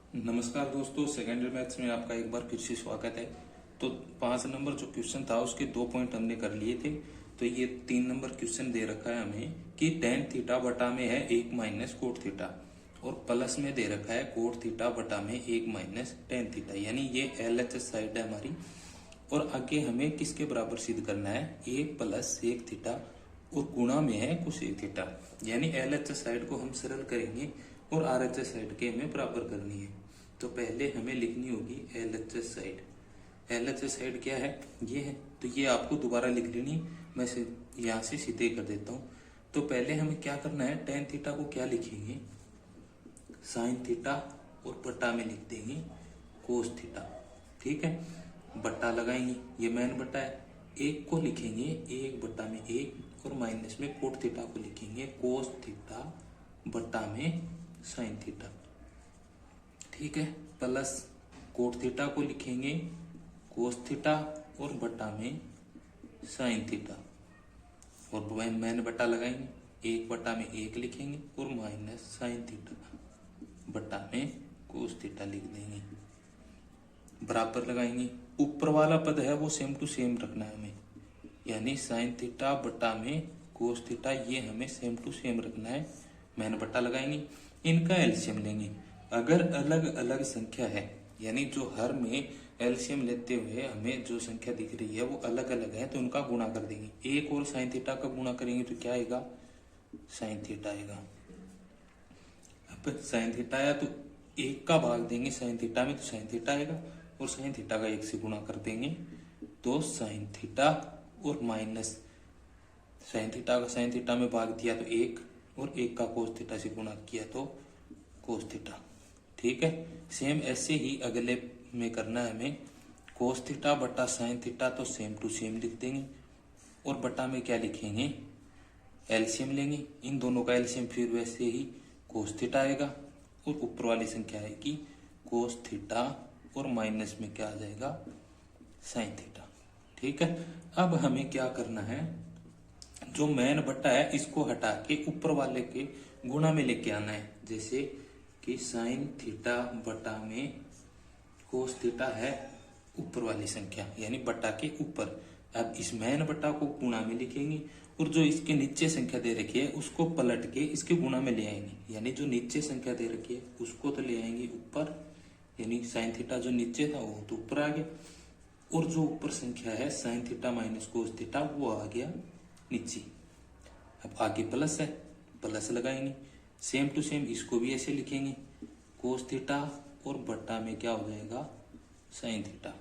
नमस्कार दोस्तों, second year maths में आपका एक बार फिर से स्वागत है। तो 5 नंबर जो क्वेश्चन था उसके 2 पॉइंट हमने कर लिए थे। तो ये 3 नंबर क्वेश्चन दे रखा है हमें कि टेन थीटा बटा में है 1 माइनस कोट थीटा, और प्लस में दे रखा है कोट थीटा बटा में 1 माइनस टेन थीटा, यानी ये LHS साइड है हमारी। और आगे हमें किसके बराबर सिद्ध करना है, 1 प्लस 1 थीटा और गुणा में है कोसेक थीटा, यानी LHS साइड को हम सरल करेंगे और RHS साइड के हमें बराबर करनी है। तो पहले हमें लिखनी होगी LHS साइड। LHS साइड क्या है, ये है, तो ये आपको दोबारा लिख लेनी। मैं यहाँ से सीधे कर देता हूँ। तो पहले हमें क्या करना है, टेन थीटा को क्या लिखेंगे, साइन थीटा, और बटा में लिख देंगे कोस थीटा। ठीक है, बट्टा लगाएंगे, ये मैन बट्टा है। एक को लिखेंगे 1 बटा में 1, और माइनस में कोट थीटा को लिखेंगे कोस थीटा बटा में साइन थीटा। ठीक है, प्लस कोट थीटा को लिखेंगे कोस थीटा और बटा में साइन थीटा, और मैन बटा लगाएंगे, 1 बटा में 1 लिखेंगे और माइनस साइन थीटा बटा में कोस थीटा लिख देंगे। बराबर लगाएंगे, ऊपर वाला पद है वो सेम टू सेम रखना है हमें, यानी साइन थीटा बटा में कोस थीटा, ये हमें सेम टू सेम रखना है। मैन बटा लगाएंगे, इनका एलसीएम लेंगे। अगर अलग अलग संख्या है, यानी जो हर में एलसीएम लेते हुए हमें जो संख्या दिख रही है वो अलग अलग है, तो उनका गुणा कर देंगे। 1 और साइन थीटा का गुणा करेंगे तो क्या आएगा, साइन थीटा आएगा। अब साइन थीटा आया तो 1 का भाग देंगे साइन थीटा में, तो साइन थीटा आएगा, और साइन थीटा का 1 से गुणा कर देंगे तो साइन थीटा, और माइनस साइन थीटा का साइन थीटा में भाग दिया तो 1, और 1 का कोस थीटा से गुणा किया तो कोस थीटा। ठीक है, सेम ऐसे ही अगले में करना है हमें। कोस थीटा बटा साइन थीटा तो सेम टू सेम लिख देंगे, और बटा में क्या लिखेंगे, एलसीएम लेंगे। इन दोनों का एलसीएम फिर वैसे ही कोस थीटा आएगा, और ऊपर वाली संख्या है कि कोस थीटा, और माइनस में क्या आ जाएगा, साइन थीटा। ठीक है, अब हमें क्या करना है, जो मैन बटा है इसको हटा के ऊपर वाले के गुणा में लेके आना है। जैसे कि साइन थीटा बटा में कोस थीटा है ऊपर वाली संख्या, यानी बटा के ऊपर। अब इस मैन बटा को गुणा में लिखेंगे, और जो इसके नीचे संख्या दे रखी है उसको पलट के इसके गुणा में ले आएंगे, यानी जो नीचे संख्या दे रखी है उसको तो ले आएंगे ऊपर, यानी साइन थीटा जो नीचे था वो तो ऊपर आ गया, और जो ऊपर संख्या है sine theta minus cos theta वो आ गया नीचे। अब आगे प्लस है, प्लस लगाएंगे, सेम टू सेम इसको भी ऐसे लिखेंगे, कोस थीटा और बट्टा में क्या हो जाएगा, साइन थीटा।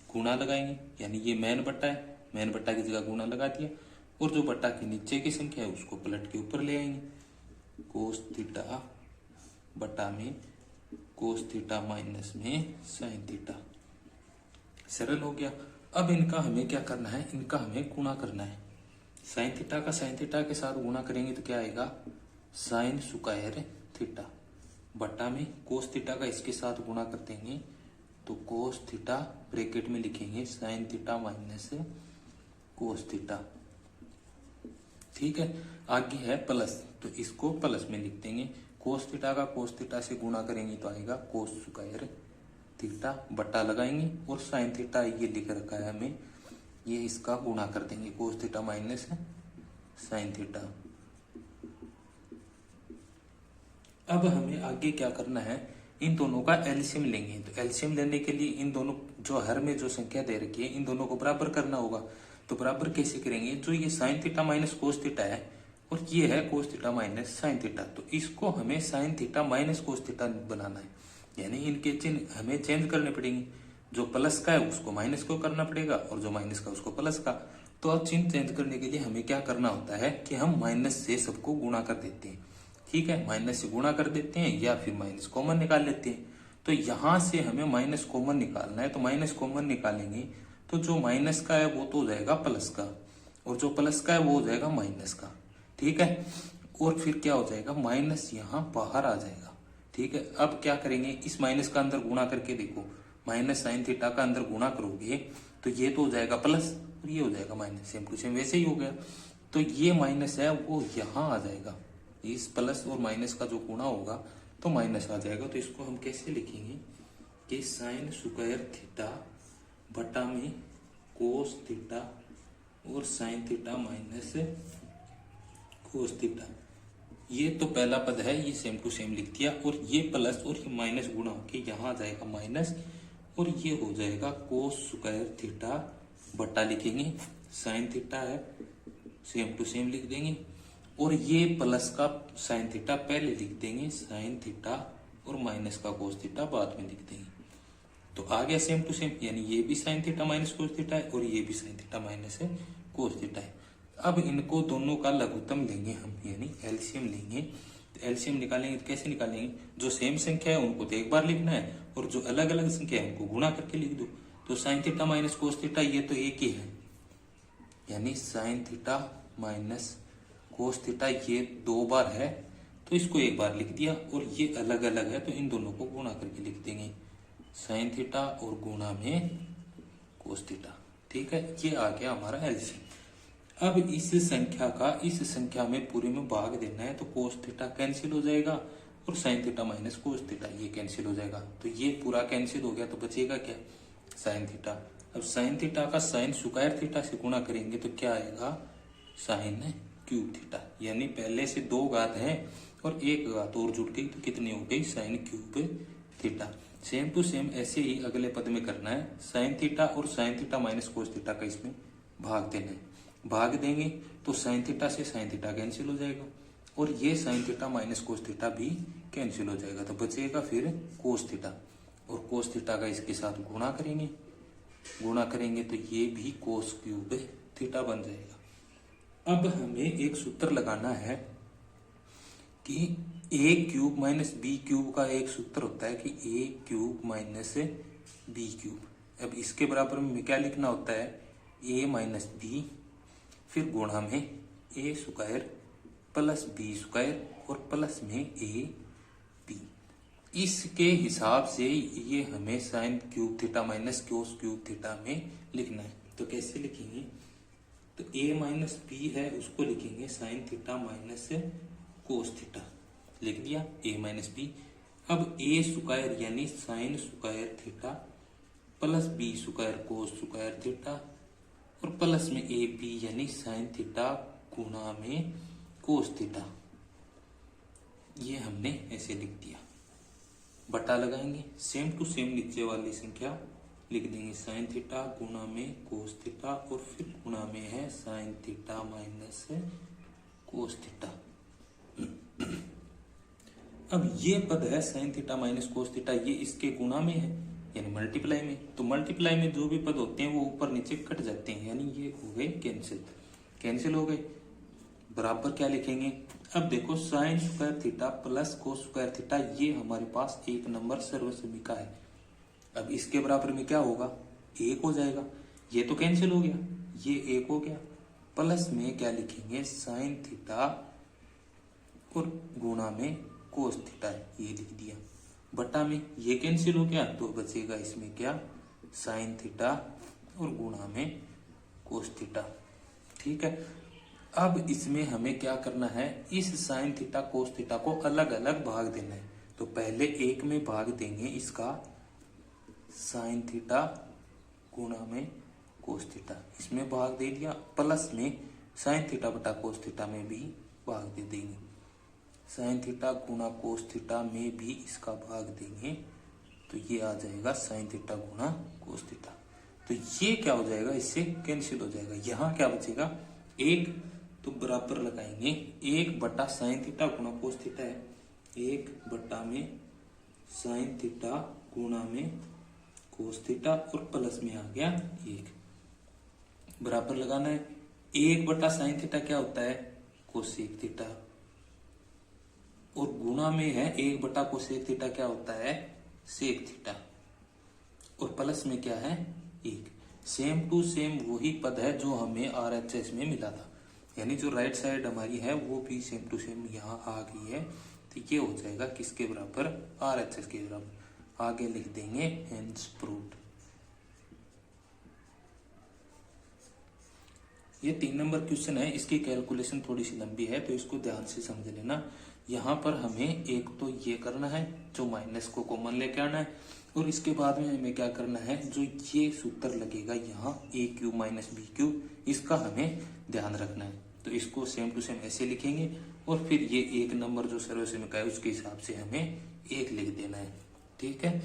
गुणा लगाएंगे, यानी ये मैन बट्टा है, मैन बट्टा की जगह गुणा लगा दिया, और जो बट्टा के नीचे की संख्या है उसको पलट के ऊपर ले आएंगे, कोस थीटा बट्टा में कोस थीटा माइनस में साइन थीटा। सरल हो गया। अब इनका हमें क्या करना है, इनका हमें गुणा करना है। साइन थीटा का साइन थीटा के साथ गुणा करेंगे तो क्या आएगा, साइन स्क्वायर थीटा, बट्टा में कोस थीटा का इसके साथ गुणा कर देंगे तो कोस थीटा, ब्रैकेट में लिखेंगे sine theta minus cos theta. ठीक है, आगे है प्लस, तो इसको प्लस में लिख देंगे। कोस थीटा का कोस थीटा से गुणा करेंगे तो आएगा कोस स्क्वायर थीटा, बट्टा लगाएंगे, और साइन थीटा ये लिख रखा है हमें, ये इसका गुणा कर देंगे, कोस थीटा माइनस साइन थीटा। अब हमें आगे क्या करना है, इन दोनों का एलसीएम लेंगे। तो एलसीएम लेने के लिए इन दोनों जो हर में जो संख्या दे रखी है इन दोनों को बराबर करना होगा। तो बराबर कैसे करेंगे, जो ये sine theta minus cos theta है और ये है cos theta minus sine theta, तो इसको हमें sine theta minus cos theta बनाना है, यानी इनके चिन्ह हमें चेंज करने पड़ेंगे। जो प्लस का है उसको माइनस को करना पड़ेगा, और जो माइनस का उसको प्लस का। तो अब चिन्ह चेंज करने के लिए हमें क्या करना होता है कि हम माइनस से सबको गुणा कर देते हैं। ठीक है, माइनस से गुणा कर देते हैं, या फिर माइनस कॉमन निकाल लेते हैं। तो यहां से हमें माइनस कॉमन निकालना है, तो माइनस कॉमन निकालेंगे तो जो माइनस का है वो तो हो जाएगा प्लस का, और जो प्लस का है वो हो जाएगा माइनस का। ठीक है, और फिर क्या हो जाएगा, माइनस यहाँ बाहर आ जाएगा। ठीक है, अब क्या करेंगे, इस माइनस का अंदर गुणा करके देखो, माइनस साइन थीटा का अंदर गुणा करोगे तो ये तो हो जाएगा प्लस, और ये हो जाएगा माइनस, सेम टू सेम वैसे ही हो गया। तो ये माइनस है वो यहाँ आ जाएगा, इस प्लस और माइनस का जो गुणा होगा तो माइनस आ जाएगा। तो इसको हम कैसे लिखेंगे कि साइन स्क्वायर थीटा बटा में कोस थीटा और sine theta minus cos theta. ये तो पहला पद है, ये सेम टू सेम लिख दिया, और ये प्लस और ये माइनस गुणा होके यहाँ आ जाएगा माइनस, और ये हो जाएगा कोस स्क्वायर थीटा बटा लिखेंगे साइन थीटा है, सेम टू सेम लिख देंगे, और ये प्लस का साइन थीटा पहले लिख देंगे साइन थीटा, और माइनस का कोस थीटा बाद में लिख देंगे। तो आ गया सेम टू सेम, यानी ये भी sign theta minus cos theta है और ये भी साइन थीटा माइनस है कोस थीटा है। अब इनको दोनों का लघुत्तम लेंगे हम, यानी एलसीएम लेंगे। तो एलसीएम निकालेंगे तो कैसे निकालेंगे, जो सेम संख्या है उनको तो एक बार लिखना है, और जो अलग अलग संख्या है उनको गुणा करके लिख दो। तो sine theta minus cos theta ये तो एक ही है, यानी sine theta minus cos theta ये 2 बार है, तो इसको एक बार लिख दिया, और ये अलग अलग है तो इन दोनों को गुणा करके लिख देंगे साइन थीटा और गुणा में कोस थीटा। ठीक है, ये आ गया हमारा एलसीएम। अब इस संख्या में पूरे में भाग देना है, तो कोस थीटा कैंसिल हो जाएगा और sine theta minus cos theta ये कैंसिल हो जाएगा। तो ये पूरा कैंसिल हो गया, तो बचेगा क्या, साइन थीटा। अब साइन थीटा का साइन स्क्वायर थीटा से गुणा करेंगे तो क्या आएगा, साइन क्यूब थीटा। यानी पहले से 2 घात है और 1 घात और जुड़ गई, तो कितनी हो गई, sine cube theta. Same to same ऐसे ही अगले पद में करना है, साइन थीटा और sine theta minus cos theta का इसमें भाग देना है। भाग देंगे तो साइन थीटा से साइन थीटा कैंसिल हो जाएगा, और ये sine theta minus cos theta भी कैंसिल हो जाएगा, तो बचेगा फिर कोस थीटा, और कोस थीटा का इसके साथ गुणा करेंगे तो ये भी कोस क्यूब थीटा बन जाएगा। अब हमें एक सूत्र लगाना है कि ए क्यूब माइनस बी क्यूब का एक सूत्र होता है कि ए क्यूब माइनस बी क्यूब। अब इसके बराबर में क्या लिखना होता है, ए माइनस बी, फिर गुणा में ए स्क्वायर प्लस बी स्क्वायर और प्लस में ए बी। इसके हिसाब से ये हमें sign cube theta minus cos cube theta में लिखना है। तो कैसे लिखेंगे, तो ए माइनस बी है उसको लिखेंगे sine theta minus cos theta, लिख दिया ए माइनस बी। अब ए स्क्वायर यानी sine square theta plus B square cos square theta, और प्लस में ए बी यानी साइन थीटा गुणा में कोस थीटा, ये हमने ऐसे लिख दिया। बटा लगाएंगे, सेम टू सेम नीचे वाली संख्या लिख देंगे, साइन थीटा गुणा में कोस थीटा, और फिर गुणा में है sine theta minus cos theta. अब ये पद है sine theta minus cos theta, ये इसके गुणा में है यानी मल्टीप्लाई में। तो मल्टीप्लाई में जो भी पद होते हैं वो ऊपर नीचे कट जाते हैं, यानी ये हो गए कैंसिल हो गए। बराबर क्या लिखेंगे, अब देखो sign square theta plus cos square theta ये हमारे पास 1 नंबर सर्वसम्मिका है। अब इसके बराबर में क्या होगा, 1 हो जाएगा, ये तो कैंसिल हो गया, ये 1 हो गया। प्लस में क्या लिखेंगे, साइन थीटा और गुणा में कोस थीटा ये लिख दिया। बटा में ये कैंसिल हो गया, तो बचेगा इसमें क्या, साइन थीटा और गुणा में कोस थीटा। ठीक है, अब इसमें हमें क्या करना है, इस साइन थीटा कोस थीटा को अलग अलग भाग देना है। तो पहले 1 में भाग देंगे इसका साइन थीटा गुणा में कोस थीटा, इसमें भाग दे दिया। प्लस में साइन थीटा बटा कोस थीटा में भी भाग दे देंगे, साइन थीटा गुणा कोस थीटा में भी इसका भाग देंगे, तो ये आ जाएगा साइन थीटा गुणा कोस थीटा। तो ये क्या हो जाएगा, इससे कैंसिल हो जाएगा। यहाँ क्या बचेगा, 1, तो बराबर लगाएंगे 1 बटा साइन थीटा गुणा कोस थीटा है, 1 बटा में साइन थीटा गुणा में कोस थीटा, और प्लस में आ गया 1, बराबर लगाना है। 1 बटा साइन थीटा क्या होता है, कोसेक थीटा, और गुणा में है 1 बटा कोसेक थीटा क्या होता है, सेक थीटा, और प्लस में क्या है 1। सेम टू सेम वही पद है जो हमें RHS में मिला था, यानी जो राइट साइड हमारी है वो भी सेम टू सेम यहाँ आ गई है। तो ये हो जाएगा किसके बराबर, RHS के बराबर। आगे लिख देंगे हेंस प्रूव्ड। ये 3 नंबर क्वेश्चन है, इसकी कैलकुलेशन थोड़ी सी लंबी है तो इसको ध्यान से समझ लेना। यहाँ पर हमें एक तो ये करना है, जो माइनस को कॉमन लेके आना है, और इसके बाद में हमें क्या करना है, जो ये सूत्र लगेगा यहाँ ए क्यू माइनस बी क्यू, इसका हमें ध्यान रखना है। तो इसको सेम टू सेम ऐसे लिखेंगे, और फिर ये एक नंबर जो सर्वसैम का है उसके हिसाब से हमें एक लिख देना है। ठीक है।